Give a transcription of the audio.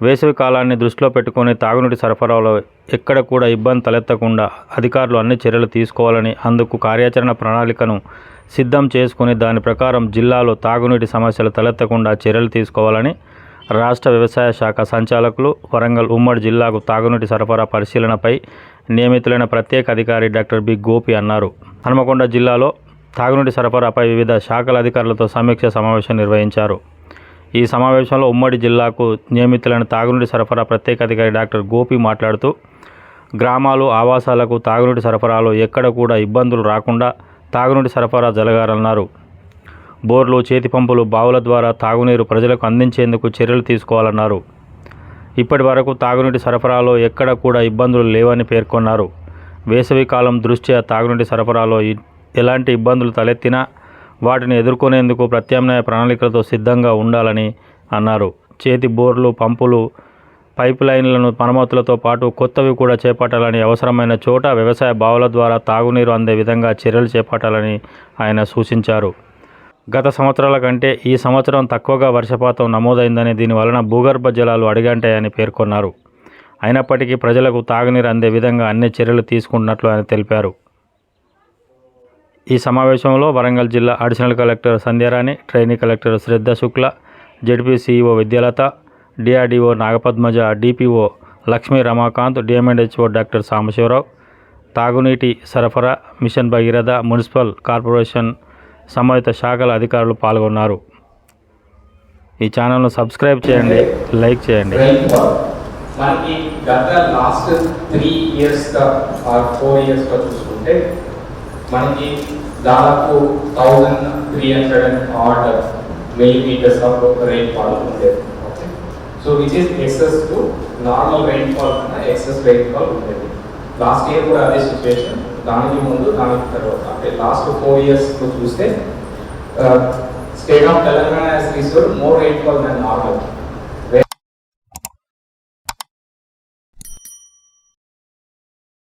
వేసవి కాలాన్ని దృష్టిలో పెట్టుకుని తాగునీటి సరఫరాలో ఎక్కడ కూడా ఇబ్బంది తలెత్తకుండా అధికారులు అన్ని చర్యలు తీసుకోవాలని, అందుకు కార్యాచరణ ప్రణాళికను సిద్ధం చేసుకుని దాని ప్రకారం జిల్లాలో తాగునీటి సమస్యలు తలెత్తకుండా చర్యలు తీసుకోవాలని రాష్ట్ర వ్యవసాయ శాఖ సంచాలకులు, వరంగల్ ఉమ్మడి జిల్లాకు తాగునీటి సరఫరా పరిశీలనపై నియమితులైన ప్రత్యేక అధికారి డాక్టర్ బి గోపి అన్నారు. హనుమకొండ జిల్లాలో తాగునీటి సరఫరాపై వివిధ శాఖల అధికారులతో సమీక్ష సమావేశం నిర్వహించారు. ఈ సమావేశంలో ఉమ్మడి జిల్లాకు నియమితులైన తాగునీటి సరఫరా ప్రత్యేక అధికారి డాక్టర్ గోపి మాట్లాడుతూ, గ్రామాలు, ఆవాసాలకు తాగునీటి సరఫరాలో ఎక్కడ కూడా ఇబ్బందులు రాకుండా తాగునీటి సరఫరా జరగాలన్నారు. బోర్లు, చేతి పంపులు, బావుల ద్వారా తాగునీరు ప్రజలకు అందించేందుకు చర్యలు తీసుకోవాలన్నారు. ఇప్పటి వరకు తాగునీటి సరఫరాలో ఎక్కడ కూడా ఇబ్బందులు లేవని పేర్కొన్నారు. వేసవి కాలం దృష్ట్యా తాగునీటి సరఫరాలో ఎలాంటి ఇబ్బందులు తలెత్తినా వాటిని ఎదుర్కొనేందుకు ప్రత్యామ్నాయ ప్రణాళికలతో సిద్ధంగా ఉండాలని అన్నారు. చేతి బోర్లు, పంపులు, పైప్ లైన్లను మరమ్మతులతో పాటు కొత్తవి కూడా చేపట్టాలని, అవసరమైన చోట వ్యవసాయ బావుల ద్వారా తాగునీరు అందే విధంగా చర్యలు చేపట్టాలని ఆయన సూచించారు. గత సంవత్సరాల కంటే ఈ సంవత్సరం తక్కువగా వర్షపాతం నమోదైందని, దీనివలన భూగర్భ జలాలు అడుగంటాయని పేర్కొన్నారు. అయినప్పటికీ ప్రజలకు తాగునీరు అందే విధంగా అన్ని చర్యలు తీసుకుంటున్నట్లు ఆయన తెలిపారు. ఈ సమావేశంలో వరంగల్ జిల్లా additional collector Sandhyarani, trainee collector Shraddha Shukla, ZP CEO Vidyalatha, DRDO Nagapadmaja, DPO Lakshmi Ramakant, DMHO doctor Sambasivarao, తాగునీటి సరఫరా, మిషన్ భగీరథ, మున్సిపల్ కార్పొరేషన్ సంబంధిత శాఖల అధికారులు పాల్గొన్నారు. ఈ ఛానల్ను సబ్స్క్రైబ్ చేయండి, లైక్ చేయండి. మనకి గత లాస్ట్ 3 years ఆర్ 4 years చూసుకుంటే మనకి దాదాపు 1300 odd millimeters ఆఫ్ rainfall ఉండేది. So which is excess to normal rainfall కన్నా ఎక్సెస్ rainfall ఉండేది. లాస్ట్ ఇయర్ కూడా అదే సిచ్యువేషన్. దానికి ముందు, దానికి తర్వాత అంటే లాస్ట్ 4 years చూస్తే state of Telangana has received more rainfall than normal.